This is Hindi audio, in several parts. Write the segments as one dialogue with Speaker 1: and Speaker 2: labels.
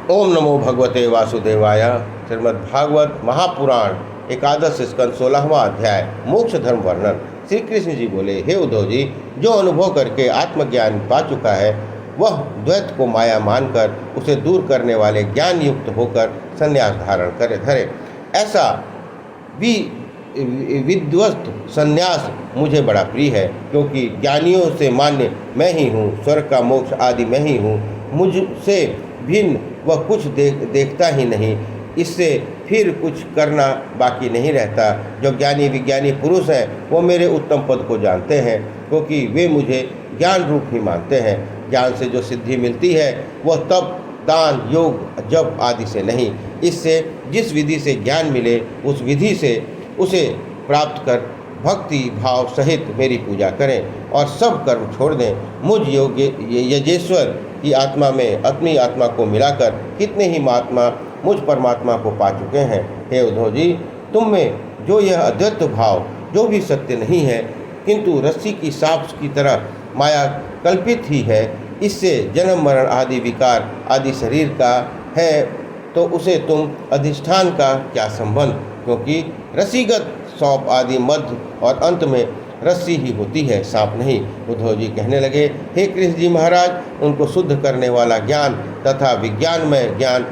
Speaker 1: ओम नमो भगवते वासुदेवाय। श्रीमद्भागवत महापुराण एकादश स्कंद 16वां अध्याय मोक्ष धर्म वर्णन। श्री कृष्ण जी बोले, हे उद्धव जी, जो अनुभव करके आत्मज्ञान पा चुका है वह द्वैत को माया मानकर उसे दूर करने वाले ज्ञान युक्त होकर संन्यास धारण करे धरे। ऐसा विध्वस्त संन्यास मुझे बड़ा प्रिय है, क्योंकि ज्ञानियों से मान्य मैं ही हूँ, स्वर्ग का मोक्ष आदि मैं ही हूँ। मुझसे भिन्न वह कुछ देखता ही नहीं, इससे फिर कुछ करना बाकी नहीं रहता। जो ज्ञानी विज्ञानी पुरुष हैं वो मेरे उत्तम पद को जानते हैं, क्योंकि वे मुझे ज्ञान रूप ही मानते हैं। ज्ञान से जो सिद्धि मिलती है वह तप, दान, योग, जप आदि से नहीं, इससे जिस विधि से ज्ञान मिले उस विधि से उसे प्राप्त कर भक्ति भाव सहित मेरी पूजा करें और सब कर्म छोड़ दें। मुझ योग्य यजेश्वर की आत्मा में अपनी आत्मा को मिलाकर कितने ही महात्मा मुझ परमात्मा को पा चुके हैं। हे उद्धव जी, तुम में जो यह अद्वैत भाव जो भी सत्य नहीं है, किंतु रस्सी की सांप की तरह माया कल्पित ही है, इससे जन्म मरण आदि विकार आदि शरीर का है, तो उसे तुम अधिष्ठान का क्या संबंध, क्योंकि रस्सीगत सौंप आदि मध्य और अंत में रस्सी ही होती है, सांप नहीं। उद्धव जी कहने लगे, हे कृष्ण जी महाराज, उनको शुद्ध करने वाला ज्ञान तथा विज्ञानमय ज्ञान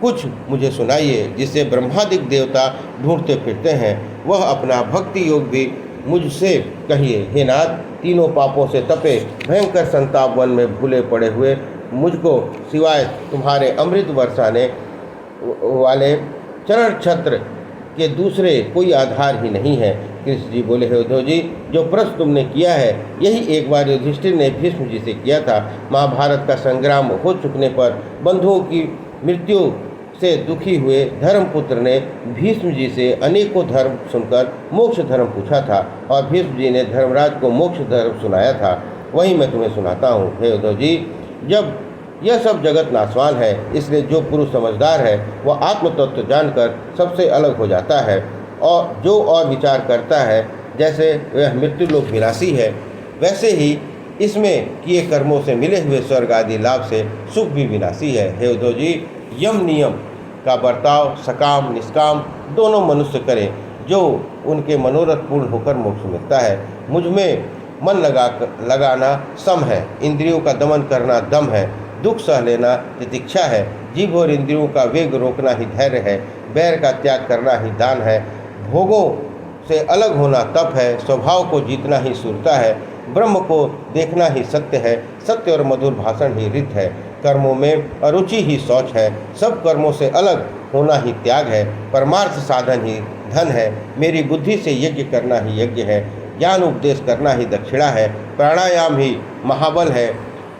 Speaker 1: कुछ मुझे सुनाइए, जिसे ब्रह्मादिक देवता ढूंढते फिरते हैं। वह अपना भक्ति योग भी मुझसे कहिए। हे नाथ, तीनों पापों से तपे भयंकर संताप वन में भूले पड़े हुए मुझको सिवाय तुम्हारे अमृत बरसाने वाले चरण छत्र के दूसरे कोई आधार ही नहीं है। कृष्ण जी बोले, हे उद्धव जी, जो प्रश्न तुमने किया है यही एक बार युधिष्ठिर ने भीष्म जी से किया था। महाभारत का संग्राम हो चुकने पर बंधुओं की मृत्यु से दुखी हुए धर्मपुत्र ने भीष्म जी से अनेकों धर्म सुनकर मोक्ष धर्म पूछा था, और भीष्म जी ने धर्मराज को मोक्ष धर्म सुनाया था। वही मैं तुम्हें सुनाता हूँ। हे उद्धव जी, जब यह सब जगत नाशवान है, इसलिए जो पुरुष समझदार है वह आत्मतत्व जानकर सबसे अलग हो जाता है, और जो और विचार करता है जैसे वह मृत्युलोक विनाशी है, वैसे ही इसमें किए कर्मों से मिले हुए स्वर्ग आदि लाभ से सुख भी विनाशी है। हे उद्धव जी, यम नियम का बर्ताव सकाम निष्काम दोनों मनुष्य करें, जो उनके मनोरथ पूर्ण होकर मोक्ष मिलता है। मुझ में मन लगाना सम है, इंद्रियों का दमन करना दम है, दुख सह लेना तितिक्षा है, जीभ और इंद्रियों का वेग रोकना ही धैर्य है, बैर का त्याग करना ही दान है, भोगों से अलग होना तप है, स्वभाव को जीतना ही सूरता है, ब्रह्म को देखना ही सत्य है, सत्य और मधुर भाषण ही रित है, कर्मों में अरुचि ही शौच है, सब कर्मों से अलग होना ही त्याग है, परमार्थ साधन ही धन है, मेरी बुद्धि से यज्ञ करना ही यज्ञ है, ज्ञान उपदेश करना ही दक्षिणा है, प्राणायाम ही महाबल है,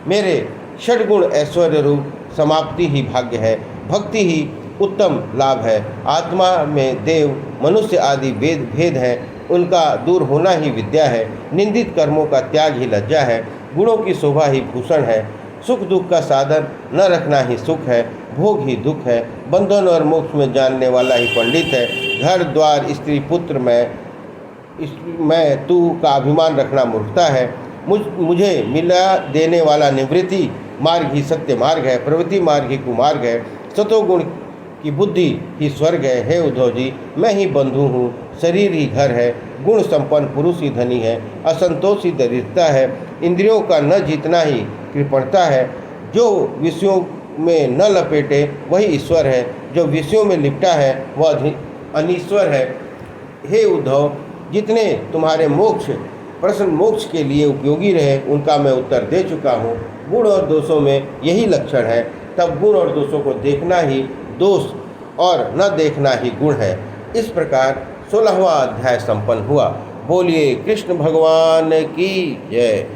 Speaker 1: मेरे षड्गुण ऐश्वर्य रूप समाप्ति ही भाग्य है, भक्ति ही उत्तम लाभ है, आत्मा में देव मनुष्य आदि भेद हैं, उनका दूर होना ही विद्या है, निंदित कर्मों का त्याग ही लज्जा है, गुणों की शोभा ही भूषण है, सुख दुख का साधन न रखना ही सुख है, भोग ही दुख है, बंधन और मोक्ष में जानने वाला ही पंडित है, घर द्वार स्त्री पुत्र मैं तू का अभिमान रखना मूर्खता है, मुझे मिला देने वाला निवृत्ति मार्ग ही सत्य मार्ग है, प्रवृत्ति मार्ग ही कुमार्ग है, सतोगुण की बुद्धि ही स्वर्ग है। हे उद्धव जी, मैं ही बंधु हूँ, शरीर ही घर है, गुण संपन्न पुरुष ही धनी है, असंतोष ही दरिद्रता है, इंद्रियों का न जीतना ही कृपणता है, जो विषयों में न लपेटे वही ईश्वर है, जो विषयों में लिपटा है वह अनीश्वर है। हे उद्धव, जितने तुम्हारे प्रश्न मोक्ष के लिए उपयोगी रहे उनका मैं उत्तर दे चुका हूँ। गुण और दोषों में यही लक्षण है, तब गुण और दोषों को देखना ही दोष और न देखना ही गुण है। इस प्रकार 16वां अध्याय संपन्न हुआ। बोलिए कृष्ण भगवान की जय।